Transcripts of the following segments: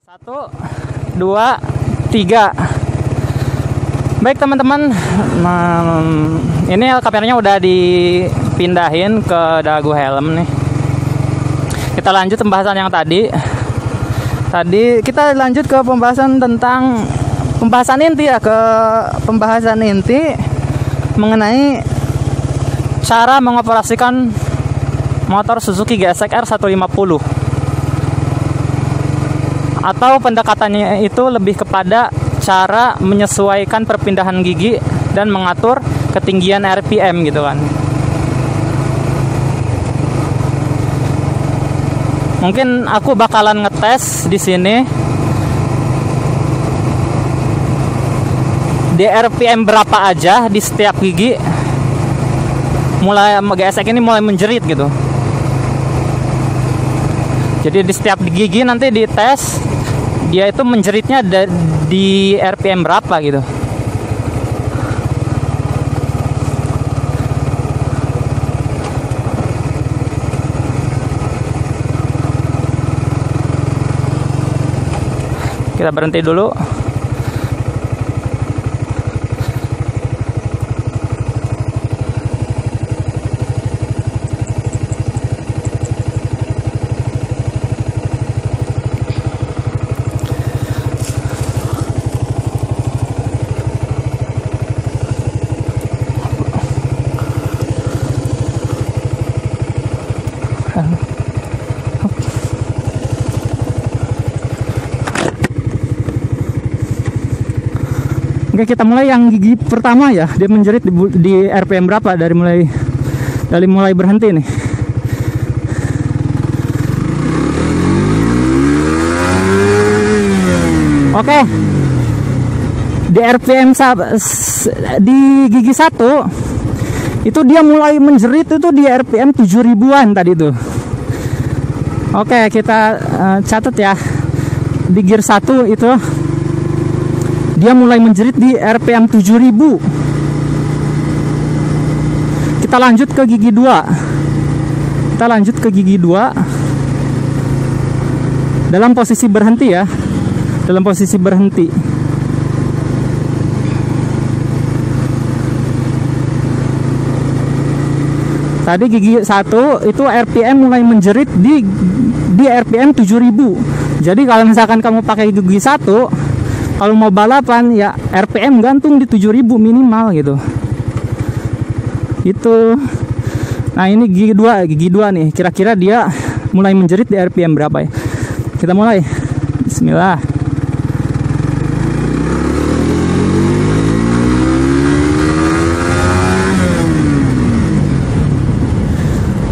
1, 2, 3. Baik teman-teman, ini kameranya udah dipindahin ke dagu helm nih. Kita lanjut pembahasan yang tadi. Tadi kita lanjut ke pembahasan tentang pembahasan inti ya, ke pembahasan inti mengenai cara mengoperasikan motor Suzuki GSX-R 150. Atau pendekatannya itu lebih kepada cara menyesuaikan perpindahan gigi dan mengatur ketinggian RPM gitu kan. Mungkin aku bakalan ngetes di sini di RPM berapa aja di setiap gigi. Mulai GSX ini mulai menjerit gitu. Jadi di setiap gigi nanti dites dia itu menjeritnya di RPM berapa gitu. Kita berhenti dulu. Oke, kita mulai yang gigi pertama ya. Dia menjerit di RPM berapa dari mulai berhenti nih. Oke. Di RPM di gigi 1 itu dia mulai menjerit itu di RPM 7000-an tadi tuh. Oke, kita catat ya. Di gear 1 itu dia mulai menjerit di RPM 7000. Kita lanjut ke gigi 2. Dalam posisi berhenti ya. Dalam posisi berhenti. Tadi gigi 1 itu RPM mulai menjerit di RPM 7000. Jadi kalau misalkan kamu pakai gigi 1, kalau mau balapan ya RPM gantung di 7000 minimal gitu. Itu. Nah, ini gigi 2 nih. Kira-kira dia mulai menjerit di RPM berapa ya? Kita mulai. Bismillah.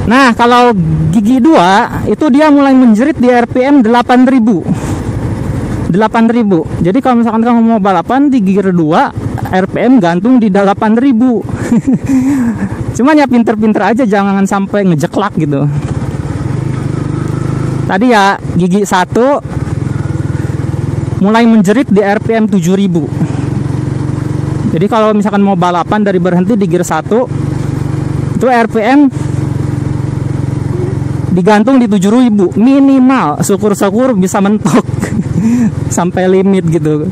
Nah, kalau gigi 2 itu dia mulai menjerit di RPM 8000. Jadi kalau misalkan kamu mau balapan di gear 2 RPM gantung di 8000. Cuman ya pinter-pinter aja, jangan sampai ngejeklak gitu. Tadi ya gigi 1 mulai menjerit di RPM 7000. Jadi kalau misalkan mau balapan dari berhenti di gear 1 itu RPM digantung di 7000 minimal. Syukur-syukur bisa mentok sampai limit gitu.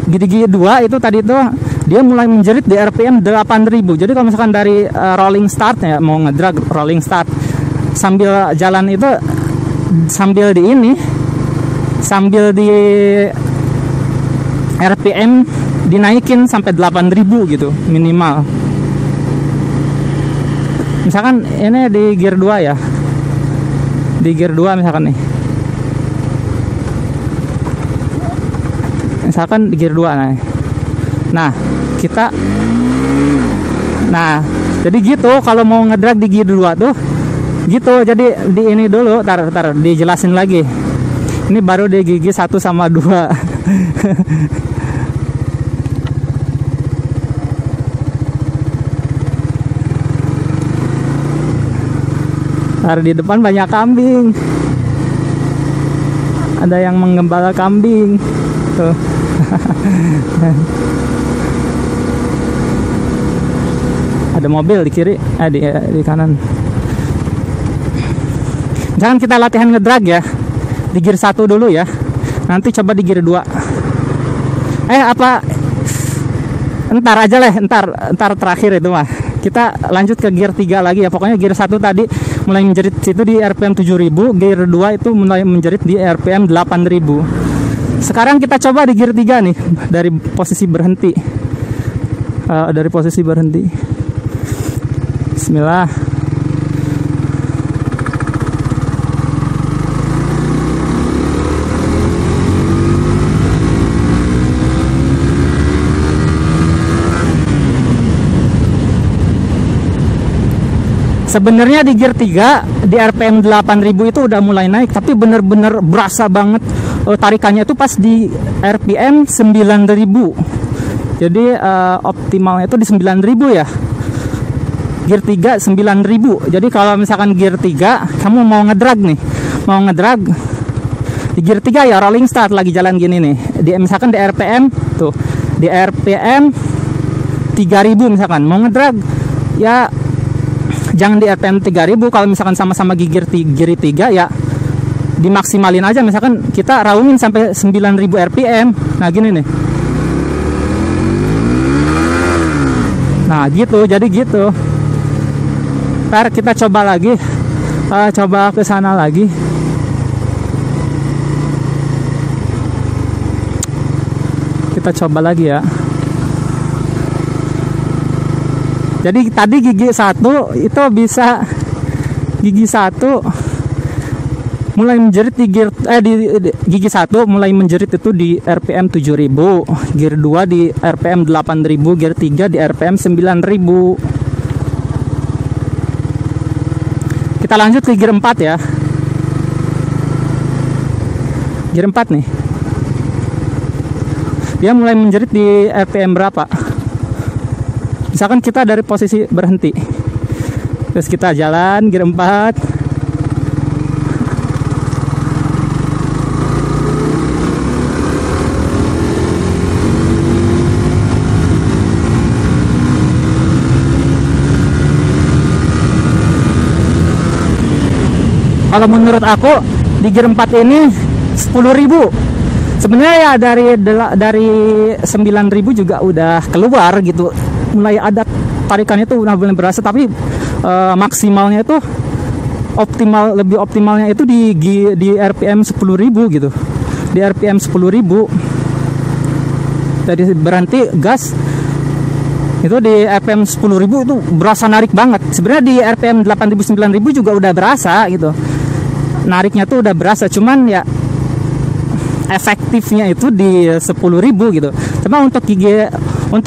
Gigi 2 itu tadi tuh dia mulai menjerit di RPM 8000. Jadi kalau misalkan dari rolling start ya, mau ngedrag rolling start sambil jalan itu sambil di RPM dinaikin sampai 8000 gitu minimal. Misalkan ini di gear 2 ya. Di gear 2 misalkan nih. Misalkan di gear 2 nah kita jadi gitu kalau mau ngedrag di gear 2 tuh gitu. Jadi di ini dulu tar dijelasin lagi. Ini baru di gigi 1 sama 2. Tar di depan banyak kambing. Ada yang menggembala kambing tuh. Ada mobil di kiri, di kanan. Jangan kita latihan ngedrag ya. Di gear 1 dulu ya. Nanti coba di gear 2. Apa? Entar aja lah, entar terakhir itu mah. Kita lanjut ke gear 3 lagi ya. Pokoknya gear 1 tadi mulai menjerit situ di RPM 7000, gear 2 itu mulai menjerit di RPM 8000. Sekarang kita coba di gear 3 nih, dari posisi berhenti. Bismillah. Sebenarnya di gear 3 di RPM 8000 itu udah mulai naik, tapi bener-bener berasa banget tarikannya itu pas di RPM 9000. Jadi optimalnya itu di 9000 ya. Gear 3 9000. Jadi kalau misalkan gear 3 kamu mau ngedrag di gear 3 ya rolling start lagi jalan gini nih. Misalkan di RPM tuh, di RPM 3000 misalkan mau ngedrag ya jangan di RPM 3000. Kalau misalkan sama-sama gear 3 ya dimaksimalin aja, misalkan kita raunin sampai 9000 RPM. Nah gini nih. Nah gitu, jadi gitu. Ntar kita coba lagi, coba ke sana lagi. Kita coba lagi ya. Jadi tadi gigi 1 itu bisa, gigi 1 mulai menjerit di gear gigi 1 mulai menjerit itu di RPM 7000, gear 2 di RPM 8000, gear 3 di RPM 9000. Kita lanjut ke gear 4 ya. Gear 4 nih. Dia mulai menjerit di RPM berapa? Misalkan kita dari posisi berhenti, terus kita jalan gear 4. Kalau menurut aku di gear 4 ini 10.000. Sebenarnya ya dari 9.000 juga udah keluar gitu. Mulai ada tarikannya itu udah mulai berasa, tapi maksimalnya itu lebih optimalnya itu di RPM 10.000 gitu. Di RPM 10.000 dari berhenti gas itu di RPM 10.000 itu berasa narik banget. Sebenarnya di RPM 8.000 9.000 juga udah berasa gitu. Nariknya tuh udah berasa, cuman ya efektifnya itu di 10.000 gitu. Cuma untuk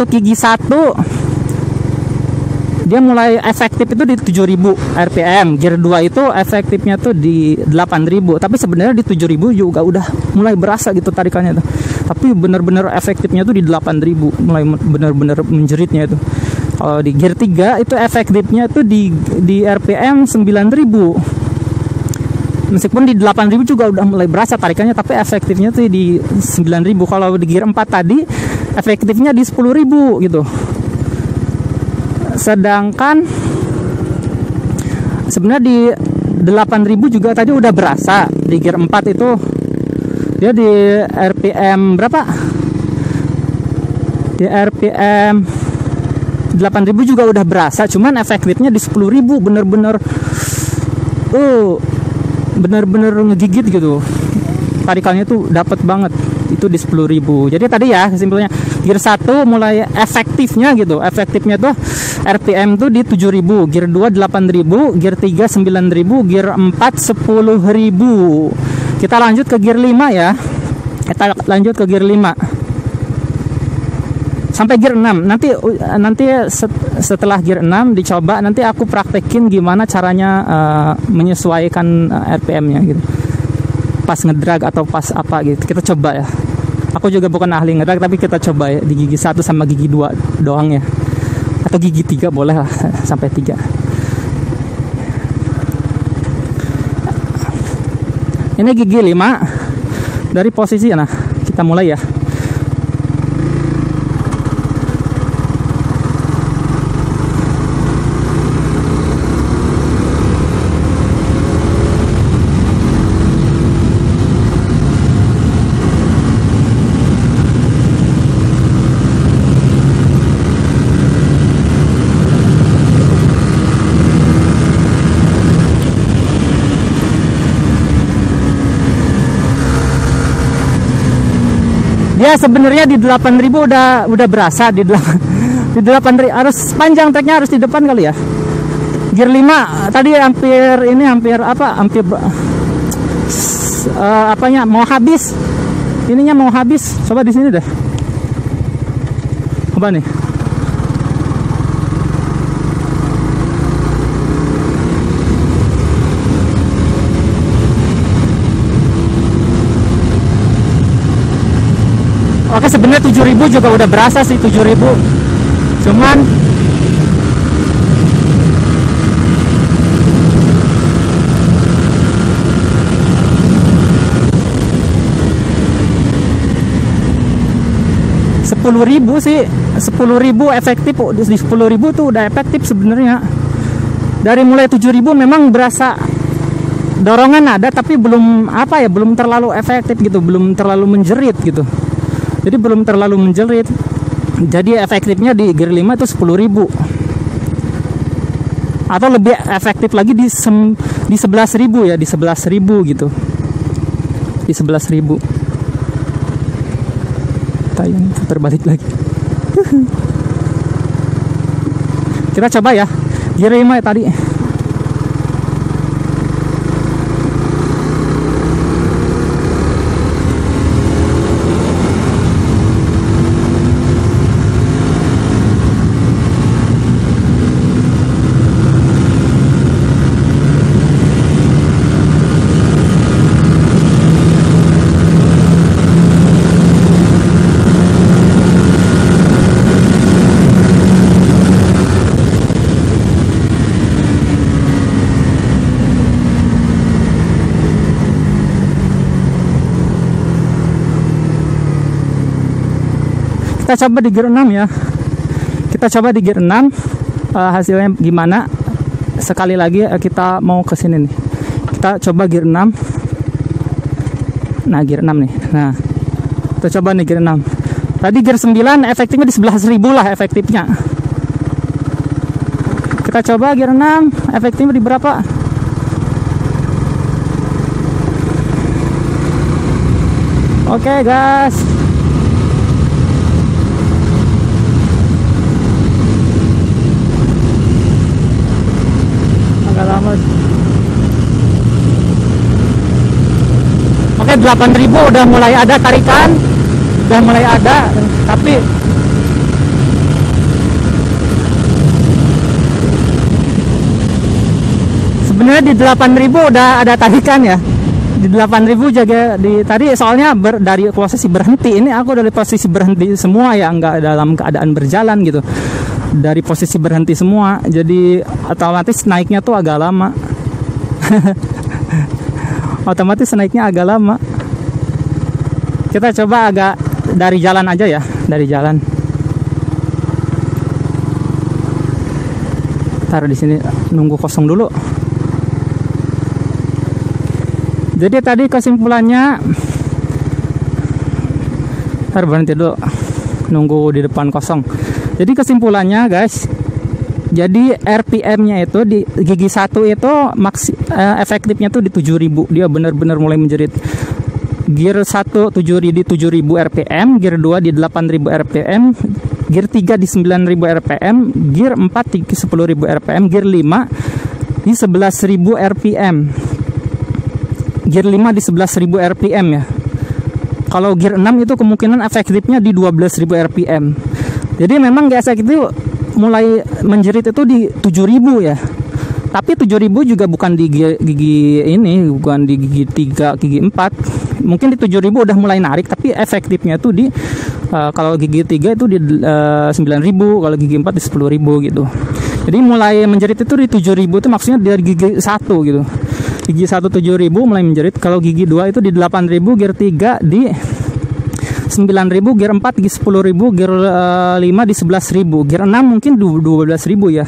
gigi 1 dia mulai efektif itu di 7.000 RPM. Gear 2 itu efektifnya tuh di 8.000. Tapi sebenarnya di 7.000 juga udah mulai berasa gitu tarikannya tuh. Tapi bener-bener efektifnya tuh di 8.000, mulai bener-bener menjeritnya itu. Kalau di gear 3 itu efektifnya tuh di RPM 9.000. Meskipun di 8.000 juga udah mulai berasa tarikannya, tapi efektifnya tuh di 9.000. Kalau di gear 4 tadi efektifnya di 10.000 gitu. Sedangkan sebenarnya di 8.000 juga tadi udah berasa. Di gear 4 itu dia di RPM berapa? Di RPM 8.000 juga udah berasa, cuman efektifnya di 10.000 bener-bener ngegigit gitu. Tarikannya tuh dapat banget itu di 10.000. Jadi tadi ya kesimpulannya gear 1 mulai efektifnya gitu. Efektifnya tuh RPM tuh di 7.000, gear 2 8.000, gear 3 9.000, gear 4 10.000. Kita lanjut ke gear 5 ya. Kita lanjut ke gear 5 sampai gear 6. Nanti setelah gear 6 dicoba, nanti aku praktekin gimana caranya menyesuaikan RPM-nya gitu. Pas ngedrag atau pas apa gitu. Kita coba ya. Aku juga bukan ahli ngedrag, tapi kita coba ya di gigi 1 sama gigi 2 doang ya. Atau gigi 3 boleh lah sampai 3. Ini gigi 5 dari posisi. Nah, kita mulai ya. Dia sebenarnya di 8.000 udah berasa di 8.000 harus panjang treknya, harus di depan kali ya. Gear 5 tadi hampir apanya mau habis. Ininya mau habis. Coba di sini deh. Coba nih. Oke, sebenarnya 7.000 juga udah berasa sih, 7.000. Cuman sih 10.000 efektif. Di 10.000 tuh udah efektif sebenarnya. Dari mulai 7.000 memang berasa dorongan ada, tapi belum belum terlalu efektif gitu, belum terlalu menjerit gitu. Jadi belum terlalu menjerit. Jadi efektifnya di gear 5 itu 10.000. Atau lebih efektif lagi di 11.000 ya, di 11.000 gitu. Di 11.000. Tayang terbalik lagi. Kita coba ya. Gear 5 ya tadi. Kita coba di gear 6 ya. Kita coba di gear 6 hasilnya gimana. Sekali lagi kita mau ke sini nih. Kita coba gear 6. Nah, gear 6 nih. Nah, kita coba nih gear 6. Tadi gear 9 efektifnya di 11.000 lah efektifnya. Kita coba gear 6 efektifnya di berapa? Oke, guys. Oke, 8.000 udah mulai ada tarikan, udah mulai ada, tapi sebenarnya di 8.000 udah ada tarikan ya. Di 8.000 jaga di tadi soalnya dari posisi berhenti, ini aku dari posisi berhenti semua ya, nggak dalam keadaan berjalan gitu. Dari posisi berhenti semua, jadi otomatis naiknya tuh agak lama. Otomatis naiknya agak lama. Kita coba agak dari jalan aja ya, dari jalan. Taruh di sini nunggu kosong dulu. Jadi tadi kesimpulannya, taruh berhenti dulu, nunggu di depan kosong. Jadi kesimpulannya guys, jadi RPM-nya itu di gigi 1 itu efektifnya tuh di 7.000. Dia benar-benar mulai menjerit. Gear 1 di 7.000 RPM, gear 2 di 8.000 RPM, gear 3 di 9.000 RPM, gear 4 di 10.000 RPM, gear 5 di 11.000 RPM. Gear 5 di 11.000 RPM ya. Kalau gear 6 itu kemungkinan efektifnya di 12.000 RPM. Jadi memang GSX itu mulai menjerit itu di 7.000 ya. Tapi 7.000 juga bukan di gigi ini, bukan di gigi 3, gigi 4. Mungkin di 7.000 udah mulai narik, tapi efektifnya tuh di kalau gigi 3 itu di 9.000, kalau gigi 4 di 10.000 gitu. Jadi mulai menjerit itu di 7.000 itu maksudnya dari gigi 1 gitu. Gigi 1 7.000 mulai menjerit, kalau gigi 2 itu di 8.000, gear 3 di 9.000, gear 4 di 10.000, gear 5 di 11.000, gear 6 mungkin 12.000 ya.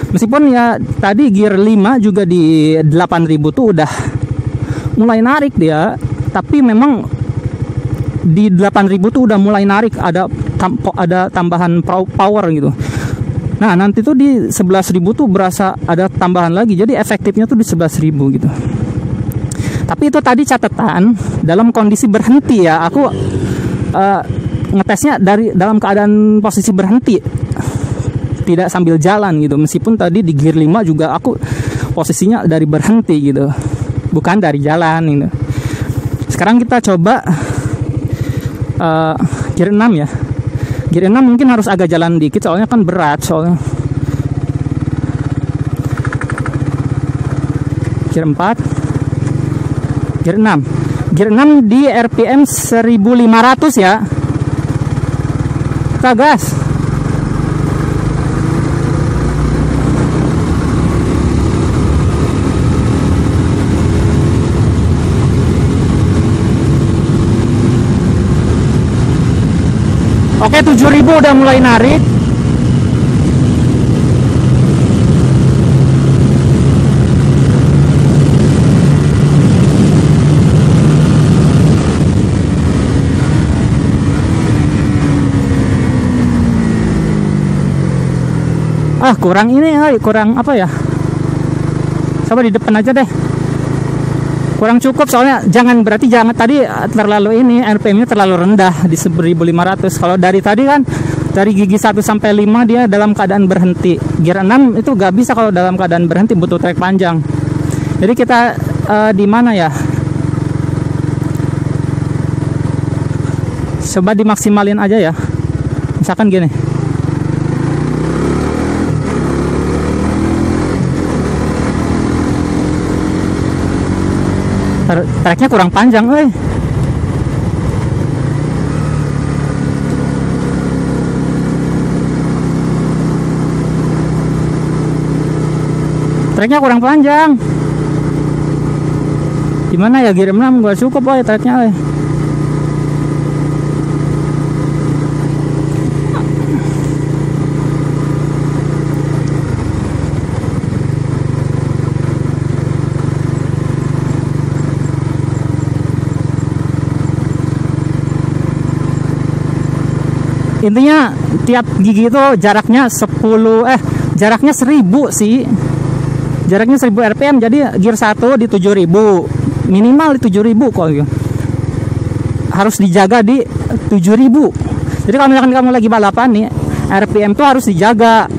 Meskipun ya tadi gear 5 juga di 8.000 tuh udah mulai narik dia, tapi memang di 8.000 tuh udah mulai narik, ada tambahan power gitu. Nah, nanti tuh di 11.000 tuh berasa ada tambahan lagi, jadi efektifnya tuh di 11.000 gitu. Tapi itu tadi catatan dalam kondisi berhenti ya. Aku ngetesnya dalam keadaan posisi berhenti, tidak sambil jalan gitu. Meskipun tadi di gear 5 juga aku posisinya dari berhenti gitu, bukan dari jalan gitu. Sekarang kita coba gear 6 ya. Gear 6 mungkin harus agak jalan dikit soalnya kan berat soalnya. Gear 4, gear 6. Gear 6 di RPM 1500 ya. Kita gas. Oke, 7000 udah mulai narik. Kurang ini, kurang apa ya? Coba di depan aja deh. Kurang cukup soalnya jangan tadi terlalu ini RPM-nya terlalu rendah di 1500. Kalau dari tadi kan dari gigi 1 sampai 5 dia dalam keadaan berhenti. Gear 6 itu gak bisa kalau dalam keadaan berhenti, butuh trek panjang. Jadi kita di mana ya? Coba dimaksimalin aja ya. Misalkan gini. Treknya kurang panjang, Treknya kurang panjang. Gimana ya, gear 6 gak cukup treknya, Intinya tiap gigi itu jaraknya 1000 sih. Jaraknya 1000 RPM. Jadi gear 1 di 7000. Minimal di 7000 kok. Harus dijaga di 7000. Jadi kalau misalkan kamu lagi balapan nih, RPM tuh harus dijaga.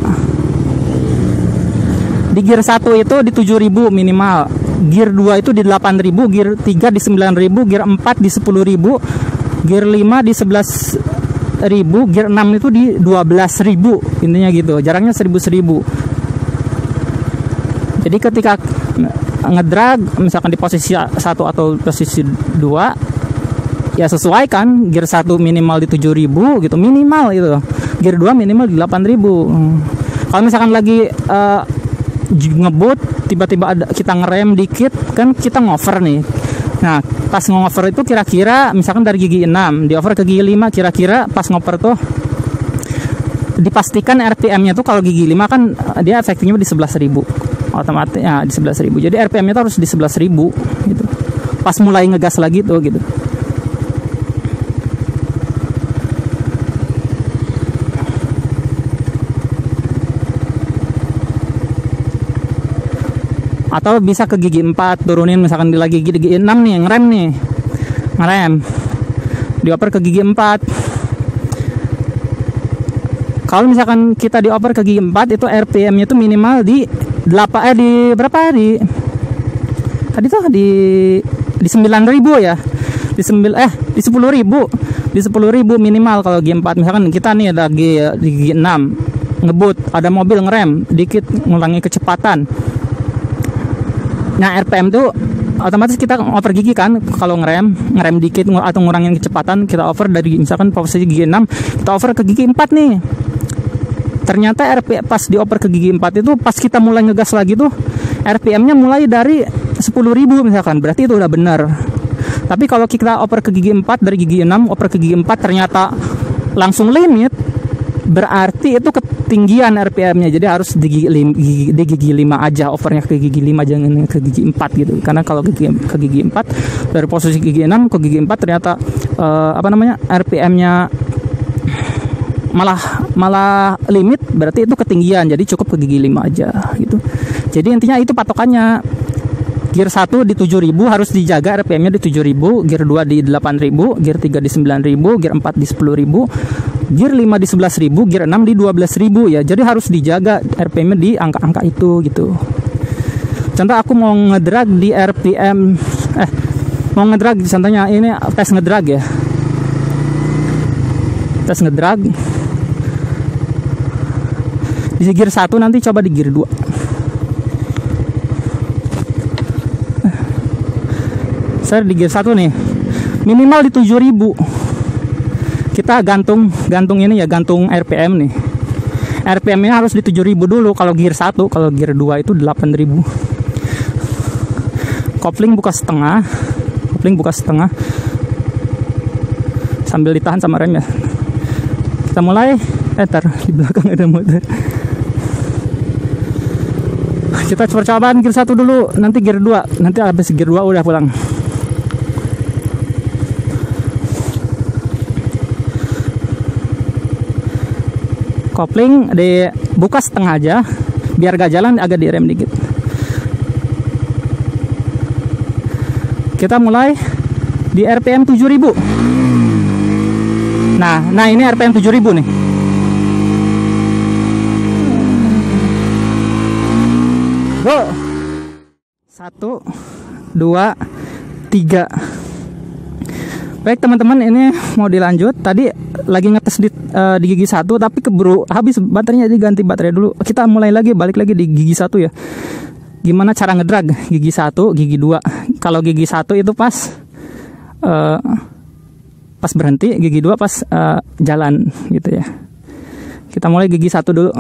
Di gear 1 itu di 7000 minimal. Gear 2 itu di 8000, gear 3 di 9000, gear 4 di 10000, gear 5 di 11.000, gear 6 itu di 12.000. Intinya gitu, jaraknya 1000. Jadi ketika ngedrag misalkan di posisi 1 atau posisi 2 ya sesuaikan, gear 1 minimal di 7000 gitu, minimal itu. Gear 2 minimal di 8000. Kalau misalkan lagi ngebut tiba-tiba kita ngerem dikit kan kita ngover nih. Nah, pas ngover itu kira-kira misalkan dari gigi 6 di over ke gigi 5, kira-kira pas ngover tuh dipastikan RPM-nya tuh kalau gigi 5 kan dia efektifnya di 11.000. Otomatis ya di 11.000. Jadi RPM-nya tuh harus di 11.000 gitu. Pas mulai ngegas lagi tuh gitu. Atau bisa ke gigi 4 turunin, misalkan di lagi gigi 6 nih ngerem dioper ke gigi 4. Kalau misalkan kita dioper ke gigi 4 itu RPM-nya itu minimal di 8 di berapa di tadi tuh di 9.000 ya, di 10.000 minimal kalau gigi 4. Misalkan kita nih lagi di gigi 6 ngebut, ada mobil ngerem dikit ngurangi kecepatan. Nah, RPM tuh otomatis kita over gigi kan. Kalau ngerem dikit atau ngurangin kecepatan, kita over dari misalkan posisi gigi 6 kita over ke gigi 4 nih. Ternyata RPM pas dioper ke gigi 4 itu pas kita mulai ngegas lagi tuh RPM-nya mulai dari 10.000 misalkan, berarti itu udah benar. Tapi kalau kita oper ke gigi 4 dari gigi 6 oper ke gigi 4 ternyata langsung limit, berarti itu ketinggian RPM-nya. Jadi harus di gigi 5 aja, overnya ke gigi 5, jangan ke gigi 4 gitu. Karena kalau ke gigi 4 dari posisi gigi 6 ke gigi 4 ternyata RPM-nya malah limit, berarti itu ketinggian. Jadi cukup ke gigi 5 aja gitu. Jadi intinya itu patokannya. Gear 1 di 7.000 harus dijaga RPM-nya di 7.000, gear 2 di 8.000, gear 3 di 9.000, gear 4 di 10.000, gear 5 di 11.000, gear 6 di 12.000 ya. Jadi harus dijaga RPM-nya di angka-angka itu gitu. Contoh aku mau ngedrag di RPM mau ngedrag, contohnya ini tes ngedrag ya. Tes ngedrag di gear 1, nanti coba di gear 2. Saya di gear 1 nih, minimal di 7.000. Kita gantung ini ya, gantung RPM nih. RPM-nya harus di 7.000 dulu kalau gear 1, kalau gear 2 itu 8.000. Kopling buka setengah. Sambil ditahan sama rem ya. Kita mulai. Di belakang ada motor. Kita coba-cobaan gear 1 dulu, nanti gear 2. Nanti habis gear 2 udah pulang. Kopling dibuka setengah aja, biar gak jalan, agak direm dikit. Kita mulai di RPM 7.000. Nah ini RPM 7.000 nih. Go. 1, 2, 3. Baik teman-teman, ini mau dilanjut. Tadi lagi ngetes di gigi 1 tapi keburu habis baterainya, jadi ganti baterai dulu. Kita mulai lagi, balik lagi di gigi 1 ya. Gimana cara ngedrag gigi 1, gigi 2. Kalau gigi 1 itu pas berhenti, gigi 2 pas jalan gitu ya. Kita mulai gigi 1 dulu.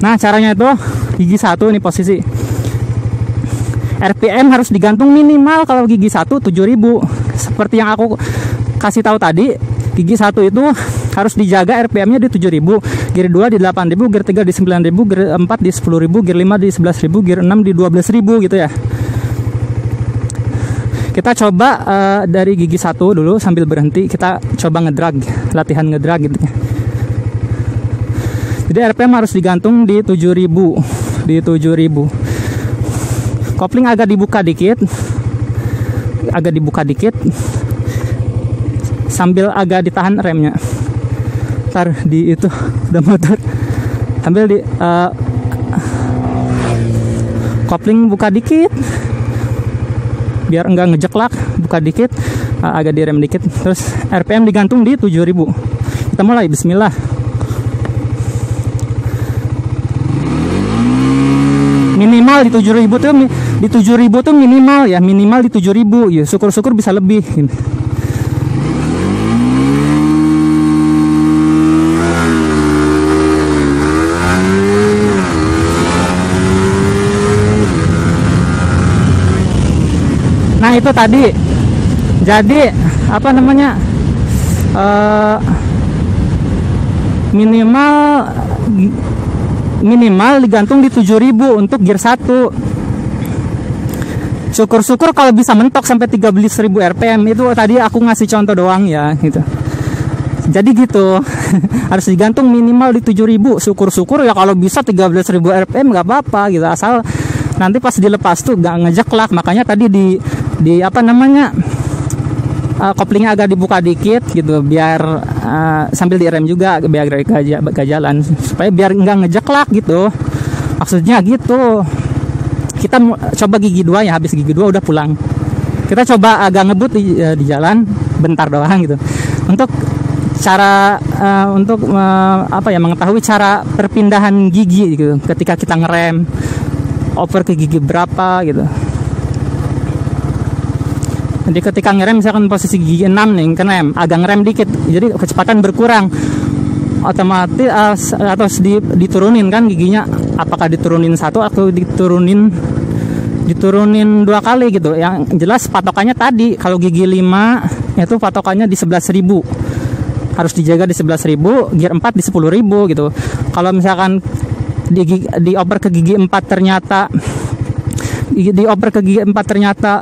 Nah caranya itu gigi 1 ini posisi RPM harus digantung minimal kalau gigi 1 7.000. Seperti yang aku kasih tahu tadi, gigi 1 itu harus dijaga RPM-nya di 7.000, gear 2 di 8.000, gear 3 di 9.000, gear 4 di 10.000, gear 5 di 11.000, gear 6 di 12.000 gitu ya. Kita coba dari gigi 1 dulu sambil berhenti, kita coba ngedrag, latihan ngedrag gitu ya. Jadi RPM harus digantung di 7.000, di 7.000. Kopling agak dibuka dikit, sambil agak ditahan remnya. Ntar di itu udah motor, sambil di kopling buka dikit, biar enggak ngejeklak, buka dikit, agak direm dikit, terus RPM digantung di 7.000. Kita mulai, bismillah. Minimal di 7.000 tuh, di 7.000 tuh minimal ya, minimal di 7.000 ya, syukur-syukur bisa lebih. Nah itu tadi, jadi apa namanya, minimal digantung di 7.000 untuk gear 1. Syukur-syukur kalau bisa mentok sampai 13.000 RPM. Itu tadi aku ngasih contoh doang ya gitu. Jadi gitu. Harus digantung minimal di 7.000. Syukur-syukur ya kalau bisa 13.000 RPM nggak apa-apa gitu, asal nanti pas dilepas tuh nggak ngejeklak. Makanya tadi di apa namanya, koplingnya agak dibuka dikit gitu, biar sambil direm juga, biar gak jalan, supaya biar nggak ngejeklak gitu, maksudnya gitu. Kita coba gigi 2 ya, habis gigi 2 udah pulang. Kita coba agak ngebut di jalan bentar doang gitu, untuk cara apa ya, mengetahui cara perpindahan gigi gitu ketika kita ngerem, over ke gigi berapa gitu. Jadi ketika ngerem, misalkan posisi gigi 6 nih, ngerem, agak ngerem dikit, jadi kecepatan berkurang, otomatis atau diturunin kan giginya, apakah diturunin 1 atau diturunin 2 kali gitu. Yang jelas patokannya tadi, kalau gigi 5 itu patokannya di 11.000, harus dijaga di 11.000, gear 4 di 10.000 gitu. Kalau misalkan dioper ke gigi 4 ternyata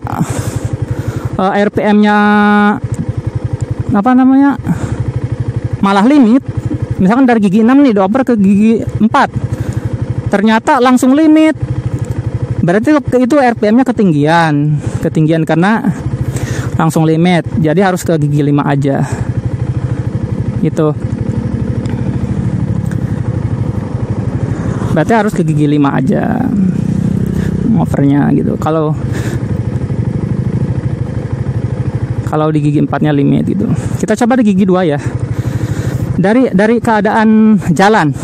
RPM-nya apa namanya, malah limit. Misalkan dari gigi 6 nih dioper ke gigi 4, ternyata langsung limit. Berarti itu RPM-nya ketinggian karena langsung limit. Jadi harus ke gigi 5 aja. Gitu. Berarti harus ke gigi 5 aja overnya gitu. Kalau di gigi 4-nya limit gitu. Kita coba di gigi 2 ya. Dari keadaan jalan.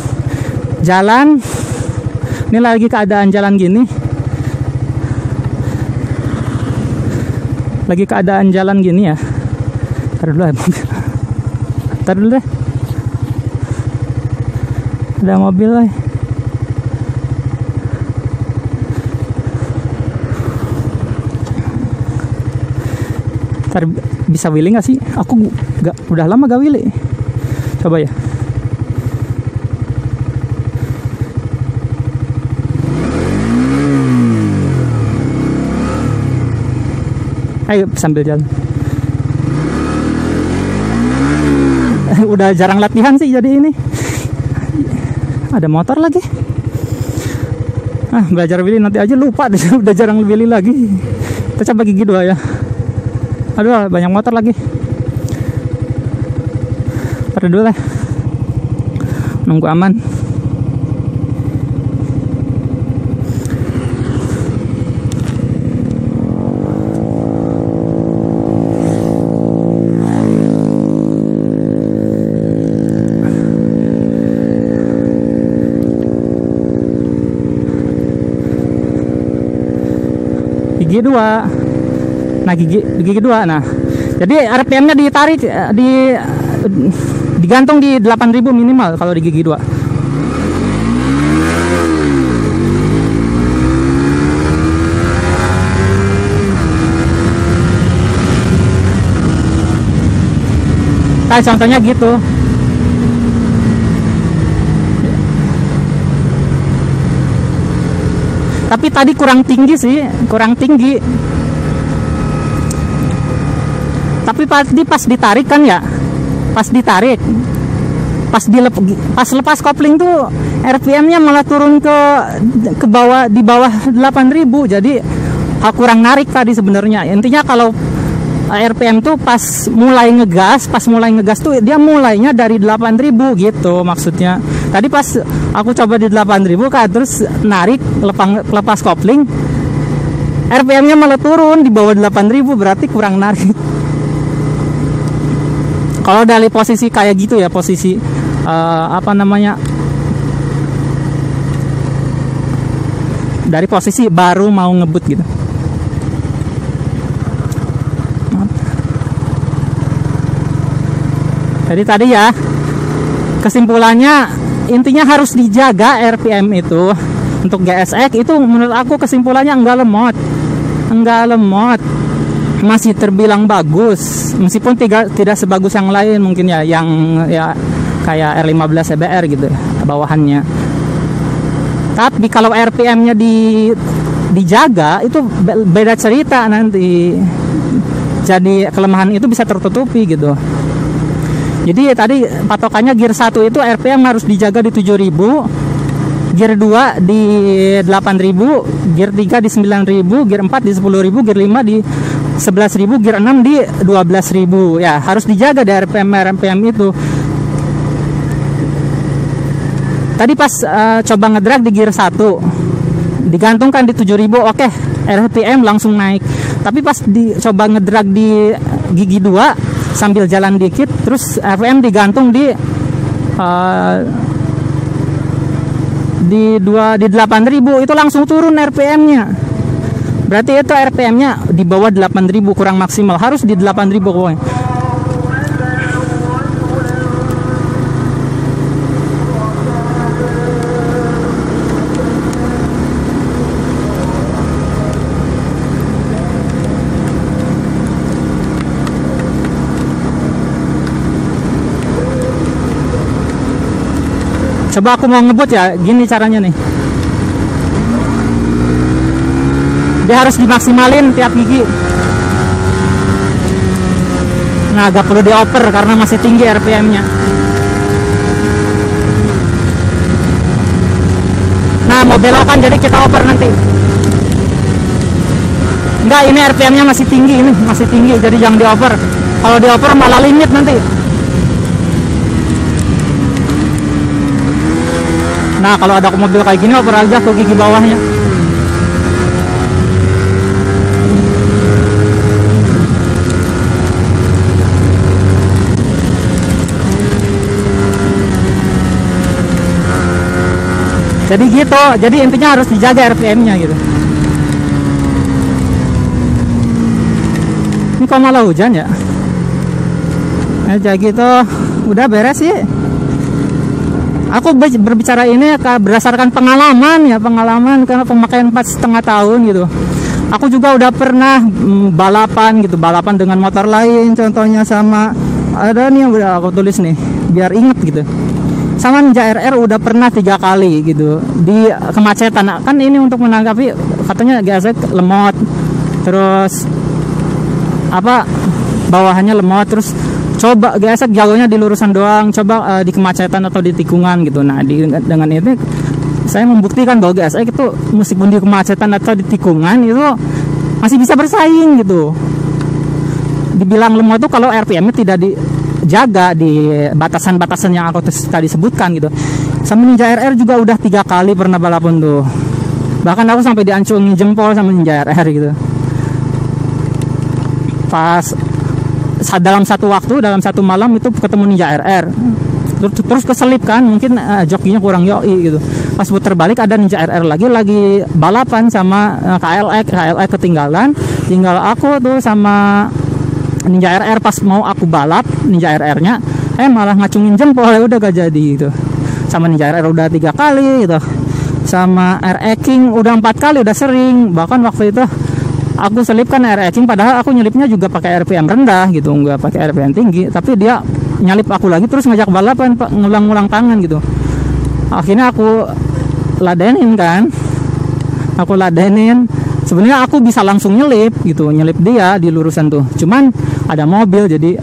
Ini lagi keadaan jalan gini. Lagi keadaan jalan gini ya. Ntar dulu deh. Ada mobil lah. Ntar bisa willy gak sih? Aku udah lama gak willy. Coba ya. Ayo sambil jalan. Udah jarang latihan sih jadi ini. Ada motor lagi. Belajar willy nanti aja lupa. Udah jarang willy lagi. Kita coba gigi 2 ya. Aduh, banyak motor lagi. Pada dulu lah. Nunggu aman. Gigi 2. Nah, gigi 2. Nah, jadi RPM-nya ditarik digantung di 8.000 minimal kalau di gigi 2. Nah, contohnya gitu. Tapi tadi kurang tinggi sih, Tapi pas ditarik kan ya, pas lepas kopling tuh RPM-nya malah turun ke bawah, di bawah 8.000. Jadi kurang narik tadi sebenarnya. Intinya kalau RPM tuh pas mulai ngegas tuh dia mulainya dari 8.000 gitu maksudnya. Tadi pas aku coba di 8.000 kan, terus narik lepas kopling, RPM-nya malah turun di bawah 8.000, berarti kurang narik. Kalau dari posisi kayak gitu ya, posisi dari posisi baru mau ngebut gitu. Jadi tadi ya, kesimpulannya intinya harus dijaga RPM itu. Untuk GSX itu menurut aku kesimpulannya enggak lemot, masih terbilang bagus, meskipun tidak sebagus yang lain mungkin ya, yang ya kayak R15 EBR gitu bawahannya. Tapi kalau RPM-nya dijaga itu beda cerita nanti. Jadi kelemahan itu bisa tertutupi gitu. Jadi tadi patokannya gear 1 itu RPM harus dijaga di 7.000, gear 2 di 8.000, gear 3 di 9.000, gear 4 di 10.000, gear 5 di 11.000, gear 6 di 12.000. Ya, harus dijaga di RPM itu. Tadi pas coba ngedrag di gear 1, digantungkan di 7.000, oke, RPM langsung naik. Tapi pas coba ngedrag di gigi 2 sambil jalan dikit, terus RPM digantung di 8.000, itu langsung turun RPM-nya. Berarti itu RPM-nya di bawah 8.000, kurang maksimal, harus di 8.000 pokoknya. Coba aku mau ngebut ya, gini caranya nih. Dia harus dimaksimalin tiap gigi. karena agak perlu dioper karena masih tinggi RPM-nya. Nah, mau belokan jadi kita oper nanti. Enggak, ini RPM-nya masih tinggi, ini masih tinggi, jadi jangan dioper. Kalau dioper malah limit nanti. Nah, kalau ada mobil kayak gini oper aja ke gigi bawahnya. Jadi gitu, jadi intinya harus dijaga RPM-nya gitu. Ini kok malah hujan ya? Aja gitu, udah beres sih. Aku berbicara ini berdasarkan pengalaman ya, pengalaman karena pemakaian 4,5 tahun gitu. Aku juga udah pernah balapan gitu, balapan dengan motor lain, contohnya sama ada nih yang udah aku tulis nih, biar inget gitu. Sama Ninja RR udah pernah 3 kali gitu di kemacetan. Kan ini untuk menanggapi katanya GSX lemot, terus apa bawahannya lemot, terus coba GSX jagonya di lurusan doang, coba di kemacetan atau di tikungan gitu. Nah dengan ini saya membuktikan bahwa GSX itu meskipun di kemacetan atau di tikungan itu masih bisa bersaing gitu. Dibilang lemot itu kalau RPM-nya tidak dijaga di batasan-batasan yang aku tadi sebutkan gitu. Sama Ninja RR juga udah 3 kali pernah balapan tuh. Bahkan aku sampai diancungin jempol sama Ninja RR gitu. Pas dalam satu waktu, dalam satu malam itu ketemu Ninja RR. Terus keselip kan, mungkin jokinya kurang yoi gitu. Pas putar balik ada Ninja RR lagi balapan sama KLX ketinggalan. Tinggal aku tuh sama Ninja RR pas mau aku balap Ninja RR-nya malah ngacungin jempol, ya udah gak jadi gitu. Sama Ninja RR udah 3 kali gitu. Sama RE King udah 4 kali, udah sering. Bahkan waktu itu aku selipkan RE King padahal aku nyelipnya juga pakai RPM rendah gitu, nggak pakai RPM tinggi, tapi dia nyalip aku lagi terus ngajak balapan, Pak, ngulang-ngulang tangan gitu. Akhirnya aku ladenin kan. Sebenarnya aku bisa langsung nyelip gitu, nyelip dia di lurusan tuh. Cuman ada mobil jadi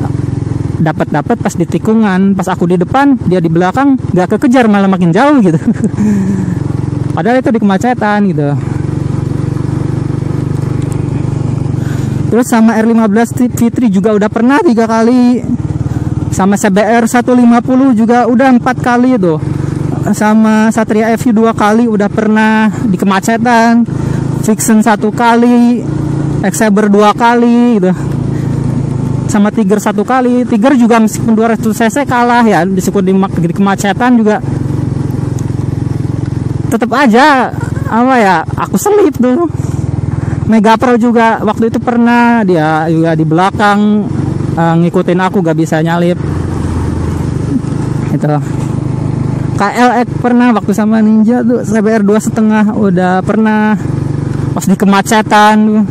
dapat pas di tikungan, pas aku di depan, dia di belakang, gak kekejar malah makin jauh gitu. Padahal itu di kemacetan gitu. Terus sama R15 Fitri juga udah pernah 3 kali. Sama CBR 150 juga udah 4 kali tuh. Sama Satria FU 2 kali udah pernah di kemacetan. Vixen 1 kali, X-Saber 2 kali gitu. Sama Tiger 1 kali. Tiger juga meskipun 200 cc kalah ya, disebut di kemacetan juga tetap aja apa ya, aku selip tuh. Mega Pro juga waktu itu pernah, dia juga di belakang ngikutin aku, gak bisa nyalip itu. KLX pernah waktu sama Ninja tuh, CBR 2,5 udah pernah pas di kemacetan.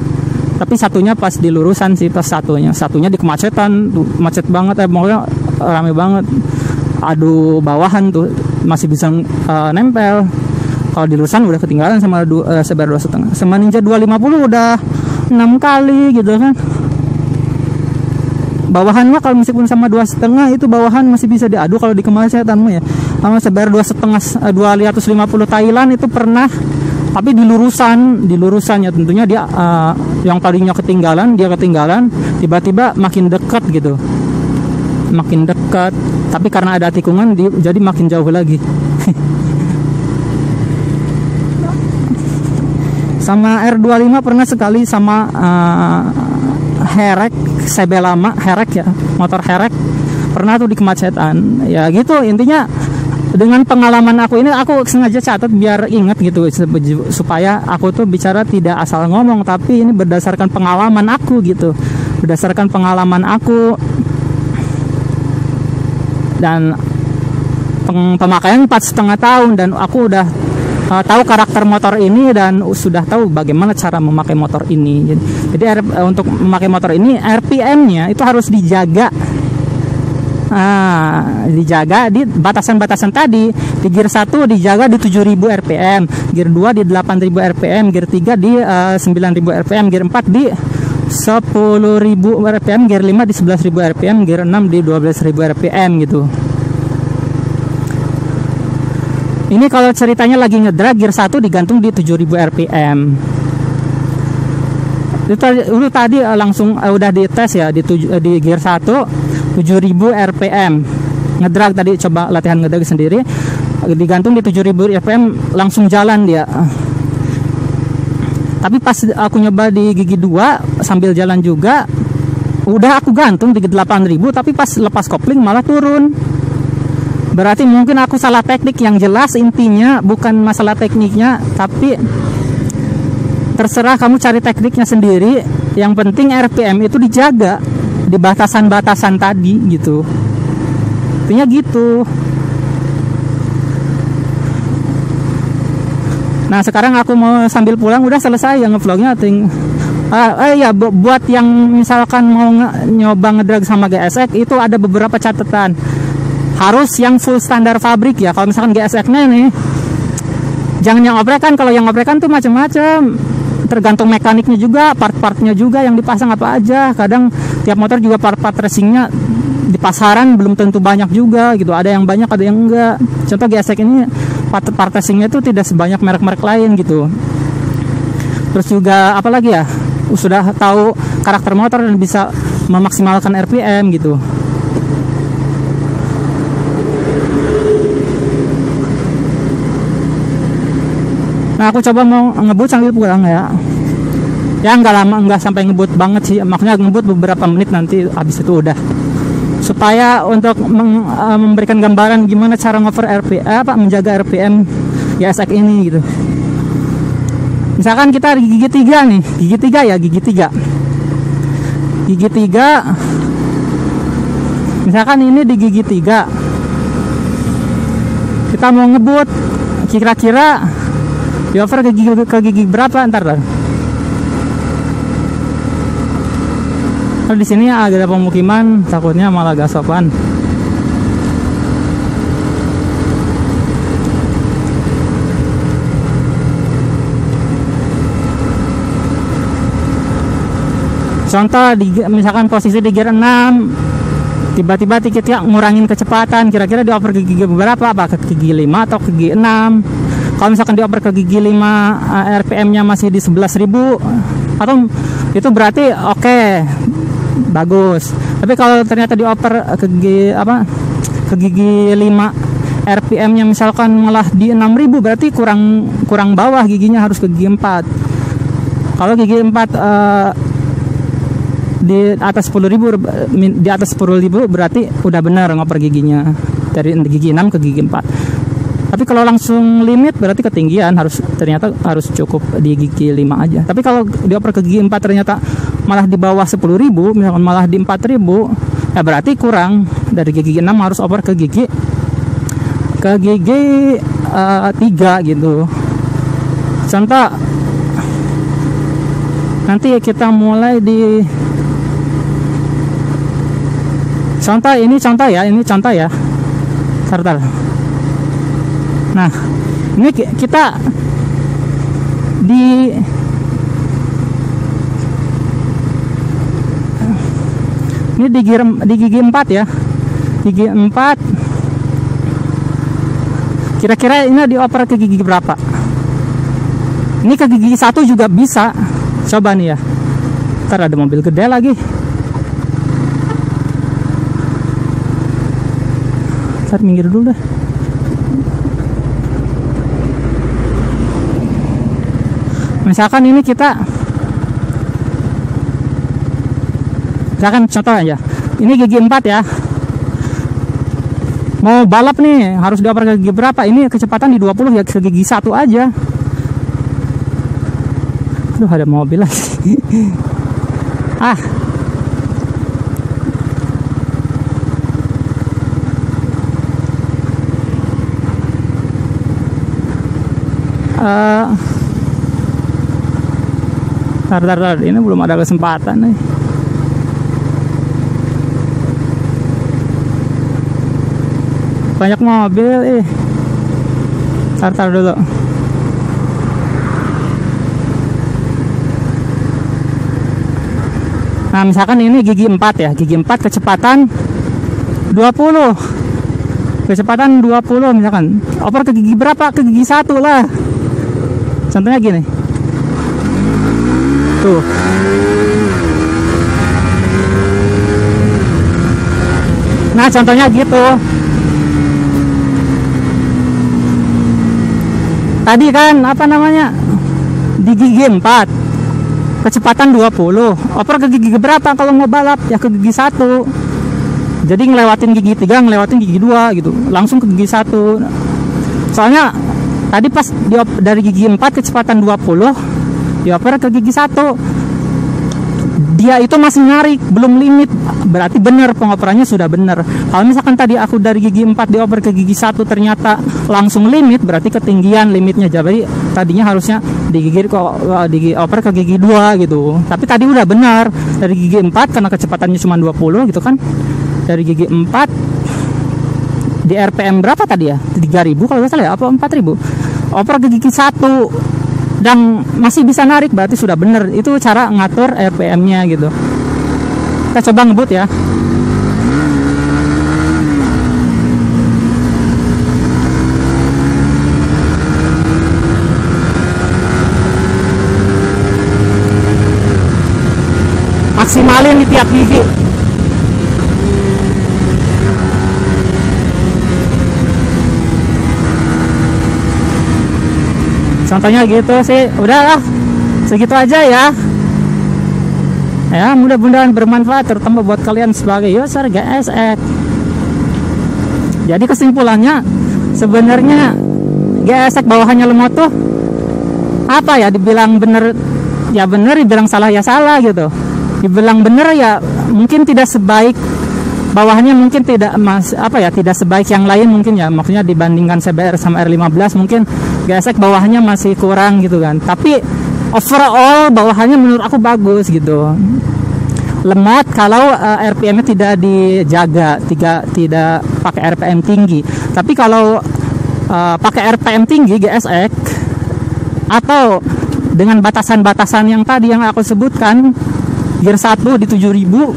Tapi satunya pas di lurusan sih, pas satunya di kemacetan tuh, macet banget pokoknya rame banget. Aduh, bawahan tuh masih bisa nempel. Kalau di lurusan udah ketinggalan sama CBR 2,5. Sama Ninja 250 udah 6 kali gitu kan. Bawahan mah kalau meskipun sama 2,5 itu bawahan masih bisa diadu kalau di kemacetan mah ya. Sama CBR 2,5 250 Thailand itu pernah, tapi di lurusannya tentunya dia yang tadinya ketinggalan, tiba-tiba makin dekat gitu. Makin dekat, tapi karena ada tikungan jadi makin jauh lagi. Sama R25 pernah sekali sama Herek CB lama, Herek ya, motor Herek pernah tuh di kemacetan. Ya gitu, intinya dengan pengalaman aku ini aku sengaja catat biar ingat gitu, supaya aku tuh bicara tidak asal ngomong, tapi ini berdasarkan pengalaman aku gitu, berdasarkan pengalaman aku dan pemakaian 4,5 tahun, dan aku udah tahu karakter motor ini dan sudah tahu bagaimana cara memakai motor ini. Jadi untuk memakai motor ini RPM-nya itu harus dijaga. Dijaga di batasan-batasan tadi. Di gear 1 dijaga di 7000 rpm, gear 2 di 8000 rpm, gear 3 di 9000 rpm, gear 4 di 10.000 rpm, gear 5 di 11.000 rpm, gear 6 di 12.000 rpm gitu. Ini kalau ceritanya lagi ngedrag, gear 1 digantung di 7.000 rpm. Itu tadi langsung udah dites ya di gear 1 7.000 rpm. Ngedrag tadi, coba latihan ngedrag sendiri, digantung di 7.000 rpm langsung jalan dia. Tapi pas aku nyoba di gigi 2 sambil jalan juga, udah aku gantung di 8.000, tapi pas lepas kopling malah turun. Berarti mungkin aku salah teknik. Yang jelas intinya bukan masalah tekniknya, tapi terserah kamu cari tekniknya sendiri. Yang penting RPM itu dijaga di batasan-batasan tadi gitu. Intinya gitu. Nah sekarang aku mau sambil pulang, udah selesai ya ngevlognya. Ya buat yang misalkan mau nyoba ngedrag sama GSX, itu ada beberapa catatan. Harus yang full standar pabrik ya. Kalau misalkan GSX-nya nih, jangan yang oprekan. Kalau yang oprekan tuh macam-macam, tergantung mekaniknya juga, part-partnya juga yang dipasang apa aja. Kadang tiap motor juga part-part racingnya di pasaran belum tentu banyak juga gitu. Ada yang banyak, ada yang enggak. Contoh GSX ini part racingnya itu tidak sebanyak merek-merek lain gitu. Terus juga apalagi ya, sudah tahu karakter motor dan bisa memaksimalkan RPM gitu. Nah aku coba mau ngebut sambil pulang ya. Ya nggak lama, nggak sampai ngebut banget sih. Makanya ngebut beberapa menit, nanti habis itu udah. Supaya untuk memberikan gambaran gimana cara ngover RPM, menjaga RPM GSX ini gitu. Misalkan kita di gigi 3 nih, gigi 3 ya, gigi 3. Gigi 3. Misalkan ini di gigi 3. Kita mau ngebut, kira-kira di over ke gigi berapa ntar lah. Kalau di sini agak ada pemukiman, takutnya malah gak sopan. Contoh misalkan posisi di gear 6, tiba-tiba kita ngurangin kecepatan, kira-kira dioper ke gigi berapa? Apa ke gigi 5 atau ke gigi 6? Kalau misalkan dioper ke gigi 5, RPM-nya masih di 11.000, atau itu berarti oke, bagus. Tapi kalau ternyata dioper ke gigi 5, RPM-nya misalkan malah di 6.000, berarti kurang bawah giginya, harus ke gigi 4. Kalau gigi 4 di atas 10.000, di atas 10.000 berarti udah benar ngoper giginya, dari gigi 6 ke gigi 4. Tapi kalau langsung limit berarti ketinggian, ternyata harus cukup di gigi 5 aja. Tapi kalau dioper ke gigi 4 ternyata malah di bawah 10.000, misalkan malah di 4.000, ya berarti kurang. Dari gigi 6 harus oper ke gigi 3 gitu. Contoh, nanti kita mulai di ini contoh ya. Bentar. Nah, ini kita di gigi 4 ya. Gigi 4. Kira-kira ini dioper ke gigi berapa? Ini ke gigi 1 juga bisa. Coba nih ya. Ntar ada mobil gede lagi. Ntar minggir dulu dah. Misalkan ini misalkan contoh aja, ini gigi 4 ya, mau balap nih harus dioper ke gigi berapa? Ini kecepatan di 20 ya, ke gigi 1 aja. Aduh, ada mobil lagi. Tar, ini belum ada kesempatan nih. Banyak mobil tar dulu. Nah misalkan ini gigi 4 ya, gigi 4 kecepatan 20, kecepatan 20 misalkan, oper ke gigi berapa? Ke gigi 1 lah. Contohnya gini tuh, nah contohnya gitu. Tadi kan apa namanya, di gigi 4 kecepatan 20, oper ke gigi berapa kalau mau balap? Ya ke gigi 1. Jadi ngelewatin gigi 3, ngelewatin gigi 2 gitu, langsung ke gigi 1. Soalnya tadi pas dari gigi 4 kecepatan 20 dioper ke gigi 1, dia itu masih narik, belum limit, berarti benar pengoperannya sudah benar. Kalau misalkan tadi aku dari gigi 4 dioper ke gigi 1 ternyata langsung limit, berarti ketinggian limitnya. Jadi tadinya harusnya dioper ke gigi 2 gitu. Tapi tadi udah benar dari gigi 4 karena kecepatannya cuma 20 gitu kan. Dari gigi 4 di RPM berapa tadi ya? 3000 kalau nggak salah ya, apa 4000. Oper ke gigi 1 dan masih bisa narik, berarti sudah benar. Itu cara ngatur RPM-nya gitu. Kita coba ngebut ya. Maksimalin di tiap gigi. Contohnya gitu sih, udahlah segitu aja ya. Ya mudah-mudahan bermanfaat, terutama buat kalian sebagai user GSX. Jadi kesimpulannya sebenarnya GSX bawahannya lemot tuh apa ya, dibilang bener ya bener, dibilang salah ya salah gitu. Dibilang bener ya mungkin tidak sebaik bawahannya, mungkin tidak tidak sebaik yang lain mungkin ya, maksudnya dibandingkan CBR sama R15 mungkin GSX bawahannya masih kurang gitu kan. Tapi overall bawahannya menurut aku bagus gitu. Lemot kalau RPM-nya tidak dijaga, tidak pakai RPM tinggi. Tapi kalau pakai RPM tinggi GSX atau dengan batasan-batasan yang tadi yang aku sebutkan, gear 1 di 7000,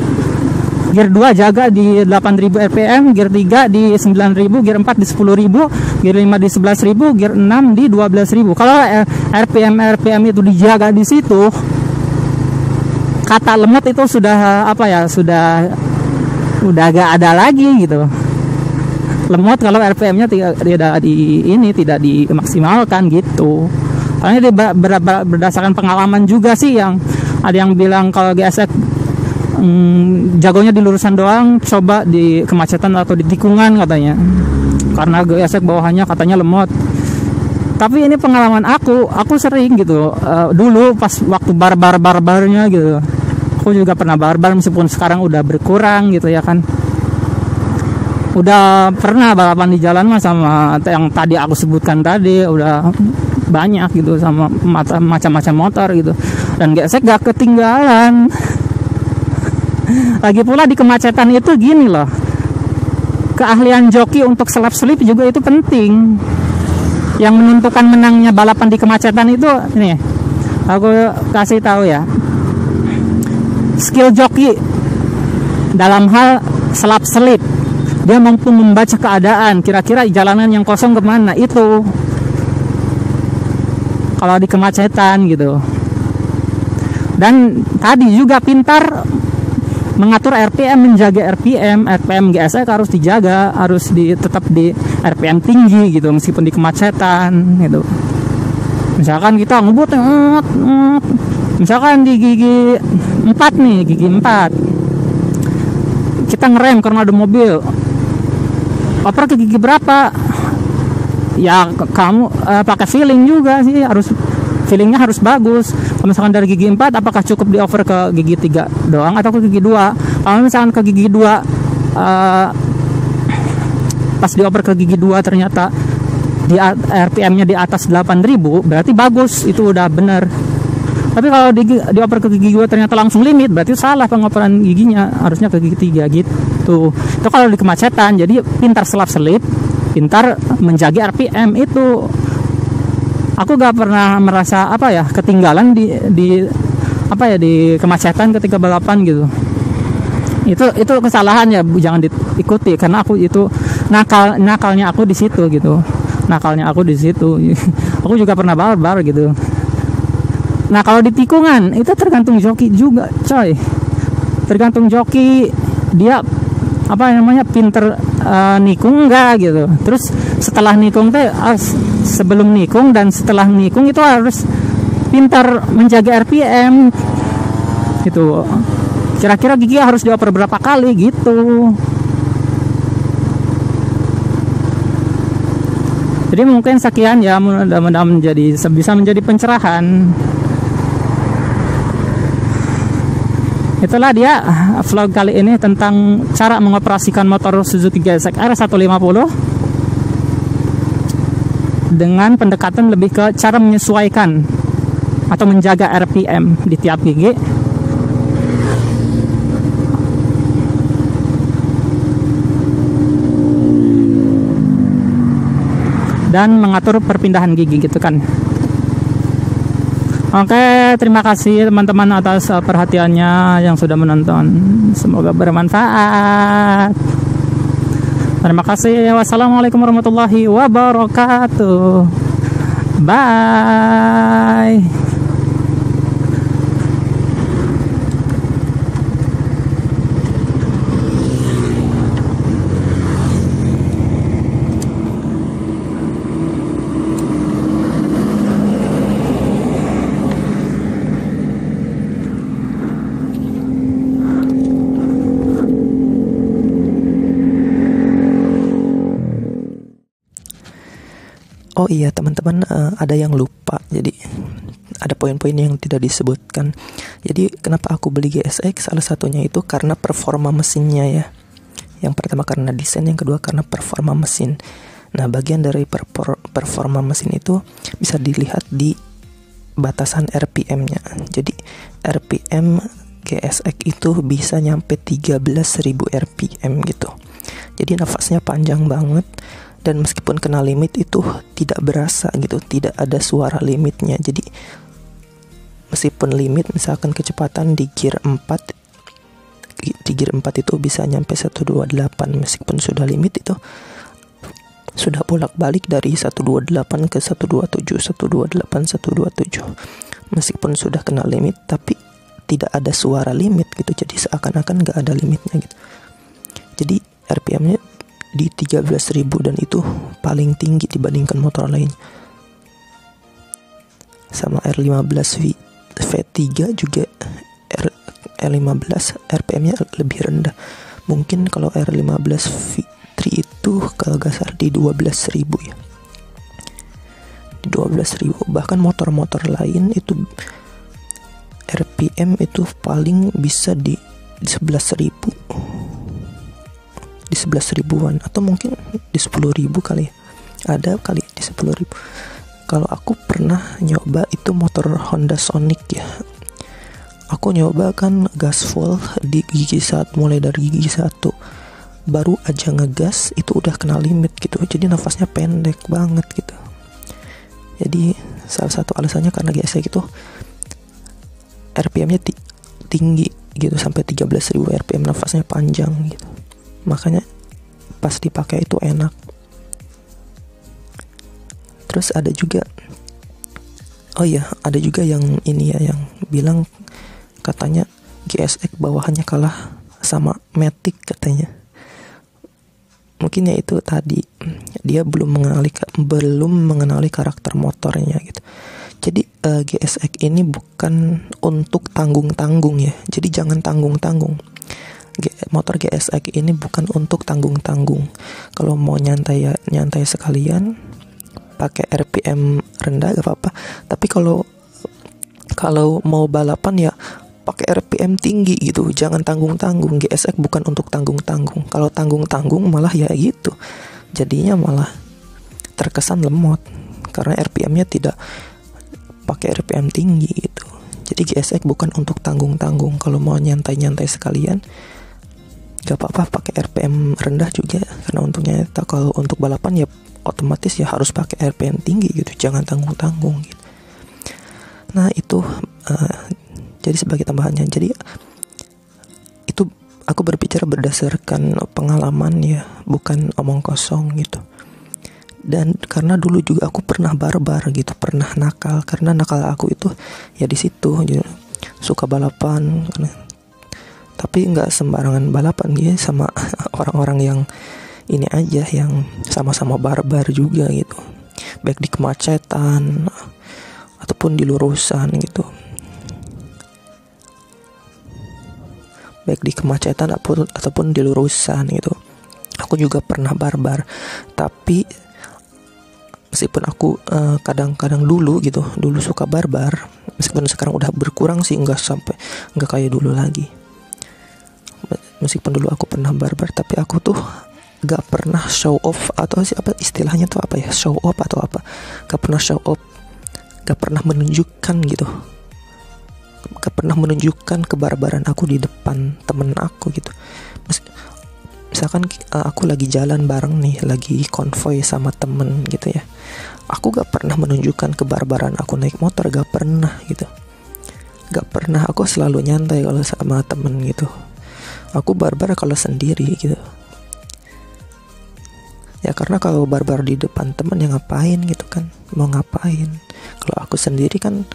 gear 2 jaga di 8000 RPM, gear 3 di 9000, gear 4 di 10000, gear 5 di 11000, gear 6 di 12000. Kalau RPM itu dijaga di situ, kata lemot itu sudah udah gak ada lagi gitu. Lemot kalau RPM-nya tidak dimaksimalkan gitu. Karena berdasarkan pengalaman juga sih, yang ada yang bilang kalau GSX jagonya di lurusan doang, coba di kemacetan atau di tikungan katanya, karena GSX bawahannya katanya lemot. Tapi ini pengalaman aku sering gitu, dulu pas waktu barbarnya gitu, aku juga pernah barbar meskipun sekarang udah berkurang gitu ya kan. Udah pernah balapan di jalan mah sama yang tadi aku sebutkan tadi, udah banyak gitu sama macam-macam motor gitu, dan GSX gak ketinggalan. Lagi pula di kemacetan itu gini loh, keahlian joki untuk selap selip juga itu penting. Yang menentukan menangnya balapan di kemacetan itu ini, aku kasih tahu ya, skill joki dalam hal selap selip. Dia mampu membaca keadaan, kira-kira jalanan yang kosong kemana itu kalau di kemacetan gitu. Dan tadi juga pintar mengatur RPM, menjaga RPM GSX harus dijaga, harus tetap di RPM tinggi gitu meskipun di kemacetan gitu. Misalkan kita ngebut misalkan di gigi 4 nih, gigi 4 kita ngerem karena ada mobil, oper ke gigi berapa ya, kamu pakai feeling juga sih, feelingnya harus bagus. Kalau misalkan dari gigi 4, apakah cukup di over ke gigi 3 doang atau ke gigi 2? Kalau misalkan ke gigi 2 pas di over ke gigi 2 ternyata di RPM-nya di atas 8000, berarti bagus, itu udah bener. Tapi kalau di over ke gigi 2 ternyata langsung limit, berarti salah pengoperan giginya, harusnya ke gigi 3 gitu. Itu kalau di kemacetan. Jadi pintar selap selip, pintar menjaga RPM itu. Aku gak pernah merasa ketinggalan di apa ya, di kemacetan ketika balapan gitu. Itu kesalahan ya, jangan diikuti, karena aku itu nakalnya aku di situ gitu. Nakalnya aku di situ. Aku juga pernah barbar gitu. Nah, kalau di tikungan itu tergantung joki juga, coy. Tergantung joki, dia apa namanya, pinter nikung enggak gitu. Terus setelah nikung teh, sebelum nikung dan setelah nikung itu harus pintar menjaga RPM gitu. Kira-kira gigi harus dioper berapa kali gitu. Jadi mungkin sekian ya, mudah-mudahan bisa menjadi pencerahan. Itulah dia vlog kali ini tentang cara mengoperasikan motor Suzuki GSX R150 dengan pendekatan lebih ke cara menyesuaikan atau menjaga RPM di tiap gigi, dan mengatur perpindahan gigi gitu kan. Oke, terima kasih teman-teman atas perhatiannya yang sudah menonton. Semoga bermanfaat. Terima kasih. Wassalamualaikum warahmatullahi wabarakatuh. Bye. Oh iya teman-teman, ada yang lupa. Jadi ada poin-poin yang tidak disebutkan. Jadi kenapa aku beli GSX? Salah satunya itu karena performa mesinnya ya. Yang pertama karena desain, yang kedua karena performa mesin. Nah, bagian dari performa mesin itu bisa dilihat di batasan RPM-nya. Jadi RPM GSX itu bisa nyampe 13.000 RPM gitu. Jadi nafasnya panjang banget. Dan meskipun kena limit itu tidak berasa gitu, tidak ada suara limitnya. Jadi meskipun limit, misalkan kecepatan di gear 4 itu bisa nyampe 128, meskipun sudah limit itu sudah bolak-balik dari 128 ke 127, 128, 127. Meskipun sudah kena limit tapi tidak ada suara limit gitu. Jadi seakan-akan gak ada limitnya gitu. Jadi RPM-nya di 13.000 dan itu paling tinggi dibandingkan motor lain. Sama R15 V3 juga R15 RPM-nya lebih rendah. Mungkin kalau R15 V3 itu kalau gak salah di 12.000 ya. Di 12.000. Bahkan motor-motor lain itu RPM itu paling bisa di 11.000. Di 11 ribuan atau mungkin di 10.000 kali ya. Ada kali di 10.000. Kalau aku pernah nyoba itu motor Honda Sonic ya. Aku nyoba kan gaspol di gigi 1, mulai dari gigi 1. Baru aja ngegas itu udah kena limit gitu. Jadi nafasnya pendek banget gitu. Jadi salah satu alasannya karena GSX itu RPM-nya tinggi gitu, sampai 13.000 RPM, nafasnya panjang gitu. Makanya pas dipakai itu enak. Terus ada juga, oh iya, ada juga yang ini ya, yang bilang katanya GSX bawahannya kalah sama Matic katanya. Mungkin ya itu tadi dia belum mengenali karakter motornya gitu. Jadi GSX ini bukan untuk tanggung-tanggung ya. Jadi jangan tanggung-tanggung. Motor GSX ini bukan untuk tanggung-tanggung. Kalau mau nyantai ya nyantai sekalian, pakai RPM rendah gak apa-apa. Tapi kalau mau balapan ya pakai RPM tinggi gitu. Jangan tanggung-tanggung. GSX bukan untuk tanggung-tanggung. Kalau tanggung-tanggung malah ya gitu, jadinya malah terkesan lemot karena RPM-nya tidak pakai RPM tinggi gitu. Jadi GSX bukan untuk tanggung-tanggung. Kalau mau nyantai-nyantai sekalian, gak apa-apa pakai RPM rendah juga, karena untungnya kalau untuk balapan ya otomatis ya harus pakai RPM tinggi gitu, jangan tanggung-tanggung gitu. Nah itu Jadi sebagai tambahannya, jadi itu aku berbicara berdasarkan pengalaman ya, bukan omong kosong gitu. Dan karena dulu juga aku pernah barbar gitu, pernah nakal. Karena nakal aku itu ya di situ gitu. Suka balapan, tapi nggak sembarangan balapan gitu sama orang-orang yang ini aja, yang sama-sama barbar juga gitu. Baik di kemacetan ataupun di lurusan gitu. Baik di kemacetan ataupun di lurusan gitu. Aku juga pernah barbar. Tapi meskipun aku kadang-kadang dulu suka barbar, meskipun sekarang udah berkurang sih, nggak kayak dulu lagi. Meskipun dulu aku pernah barbar, tapi aku tuh gak pernah show off, atau apa istilahnya tuh apa ya, show off atau apa, gak pernah show off, gak pernah menunjukkan gitu, gak pernah menunjukkan kebarbaran aku di depan temen aku gitu. Misalkan aku lagi jalan bareng nih, lagi konvoy sama temen gitu ya, aku gak pernah menunjukkan kebarbaran aku naik motor, gak pernah gitu, gak pernah. Aku selalu nyantai kalau sama temen gitu. Aku barbar kalau sendiri gitu ya, karena kalau barbar di depan temen ya ngapain gitu kan, mau ngapain. Kalau aku sendiri kan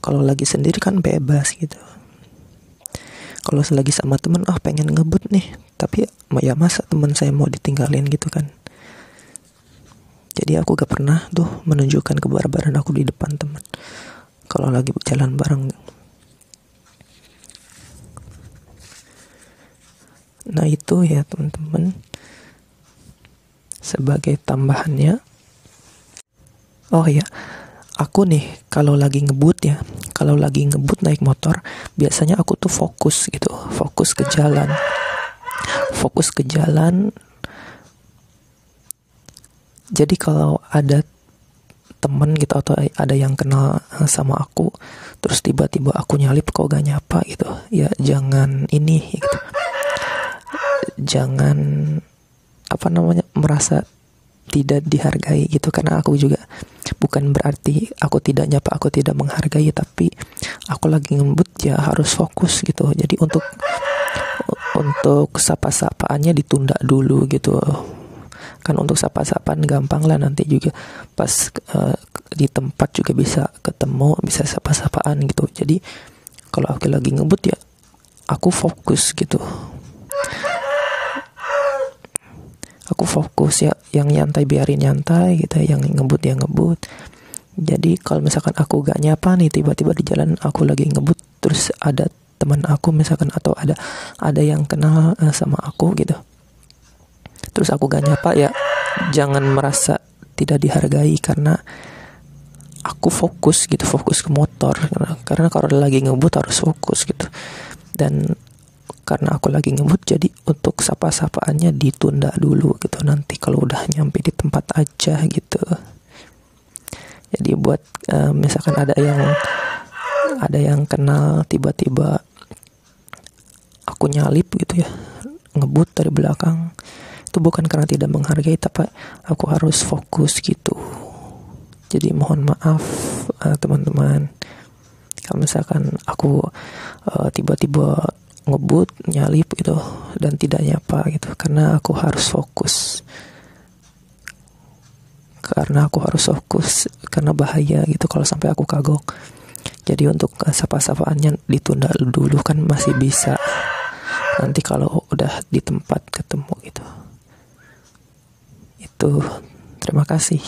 kalau lagi sendiri kan bebas gitu. Kalau lagi sama temen, pengen ngebut nih, tapi ya masa teman saya mau ditinggalin gitu kan. Jadi aku gak pernah tuh menunjukkan kebarbaran aku di depan teman kalau lagi jalan bareng. Nah itu ya teman-teman, sebagai tambahannya. Oh ya, aku nih kalau lagi ngebut naik motor, biasanya aku tuh fokus ke jalan. Jadi kalau ada temen gitu atau ada yang kenal sama aku, terus tiba-tiba aku nyalip kok gak nyapa gitu, ya jangan ini gitu, jangan merasa tidak dihargai gitu. Karena aku juga bukan berarti aku tidak nyapa, aku tidak menghargai, tapi aku lagi ngebut ya harus fokus gitu. Jadi untuk sapa-sapaannya ditunda dulu gitu kan. Untuk sapa-sapaan gampang lah, nanti juga pas di tempat juga bisa ketemu, bisa sapa-sapaan gitu. Jadi kalau aku lagi ngebut ya aku fokus gitu. Aku fokus ya, yang nyantai biarin nyantai gitu, yang ngebut ya ngebut. Jadi kalau misalkan aku gak nyapa nih, tiba-tiba di jalan aku lagi ngebut, terus ada teman aku misalkan atau ada yang kenal sama aku gitu, terus aku gak nyapa, ya jangan merasa tidak dihargai, karena aku fokus gitu, fokus ke motor. Karena kalau lagi ngebut harus fokus gitu. Dan karena aku lagi ngebut, jadi untuk sapa-sapaannya ditunda dulu gitu, nanti kalau udah nyampe di tempat aja gitu. Jadi buat misalkan ada yang kenal, tiba-tiba aku nyalip gitu ya, ngebut dari belakang, itu bukan karena tidak menghargai, tapi aku harus fokus gitu. Jadi mohon maaf teman-teman, kalau misalkan aku tiba-tiba ngebut, nyalip gitu dan tidak nyapa gitu, karena aku harus fokus. Karena bahaya gitu kalau sampai aku kagok. Jadi untuk sapa-sapaannya ditunda dulu kan, masih bisa nanti kalau udah di tempat ketemu gitu. Itu, terima kasih.